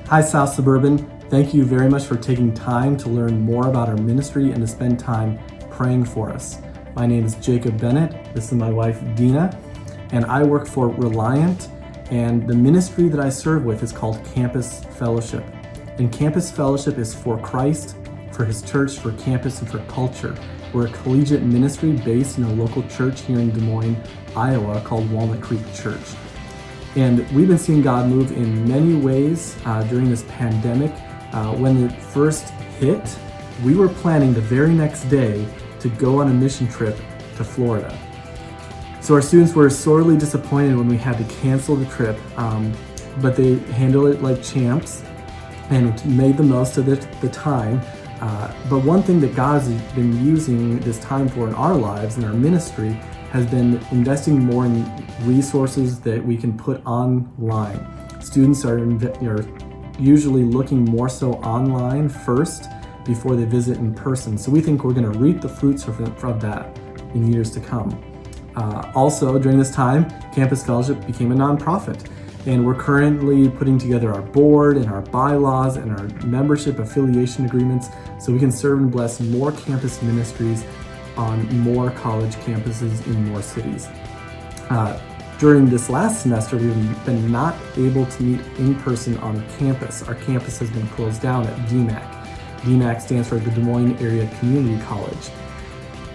Hi, South Suburban. Thank you very much for taking time to learn more about our ministry and to spend time praying for us. My name is Jacob Bennett. This is my wife, Dina, and I work for Reliant, and the ministry that I serve with is called Campus Fellowship. And Campus Fellowship is for Christ, for His church, for campus, and for culture. We're a collegiate ministry based in a local church here in Des Moines, Iowa, called Walnut Creek Church. And we've been seeing God move in many ways during this pandemic. When it first hit, we were planning the very next day to go on a mission trip to Florida. So our students were sorely disappointed when we had to cancel the trip, but they handled it like champs and made the most of the time. But one thing that God has been using this time for in our lives, in our ministry, has been investing more in resources that we can put online. Students are usually looking more so online first before they visit in person. So we think we're going to reap the fruits of that in years to come. Also, during this time, Campus Fellowship became a nonprofit. And we're currently putting together our board and our bylaws and our membership affiliation agreements so we can serve and bless more campus ministries on more college campuses in more cities. During this last semester, we've been not able to meet in person on campus. Our campus has been closed down at DMAC. DMAC stands for the Des Moines Area Community College.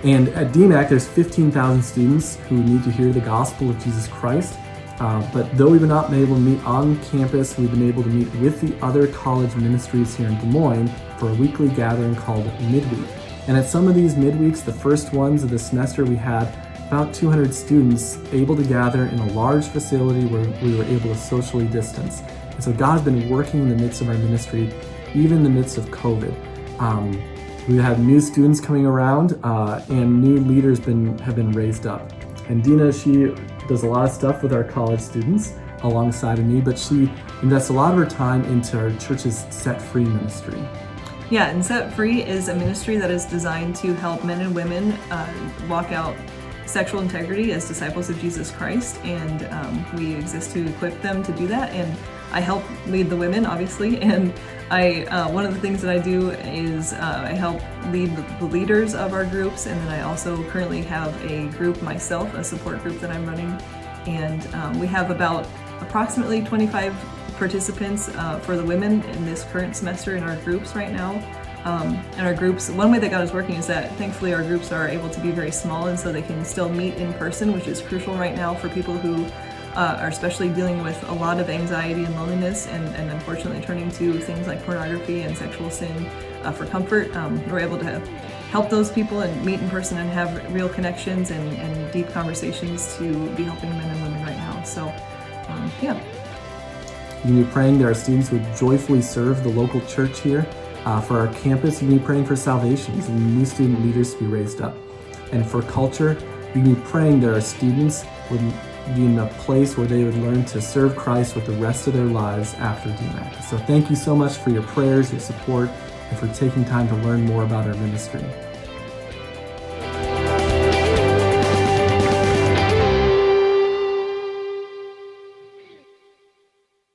And at DMAC, there's 15,000 students who need to hear the gospel of Jesus Christ. But though we've not been able to meet on campus, we've been able to meet with the other college ministries here in Des Moines for a weekly gathering called Midweek. And at some of these midweeks, the first ones of the semester, we had about 200 students able to gather in a large facility where we were able to socially distance. And so God's been working in the midst of our ministry, even in the midst of COVID. We have new students coming around and new leaders have been raised up. And Dina, she does a lot of stuff with our college students alongside of me, but she invests a lot of her time into our church's Set Free ministry. Yeah, and Set Free is a ministry that is designed to help men and women walk out sexual integrity as disciples of Jesus Christ, and we exist to equip them to do that. And I help lead the women, obviously, and one of the things that I do is I help lead the leaders of our groups, and then I also currently have a group myself, a support group that I'm running, and we have about approximately 25 participants for the women in this current semester in our groups right now. And our groups, one way that God is working is that thankfully our groups are able to be very small, and so they can still meet in person, which is crucial right now for people who are especially dealing with a lot of anxiety and loneliness, and unfortunately turning to things like pornography and sexual sin for comfort. We're able to help those people and meet in person and have real connections and deep conversations to be helping men and women right now. So, yeah. You can be praying that our students would joyfully serve the local church here. For our campus, you can be praying for salvations and new student leaders to be raised up. And for culture, you can be praying that our students would be in a place where they would learn to serve Christ with the rest of their lives after DMAC. So thank you so much for your prayers, your support, and for taking time to learn more about our ministry.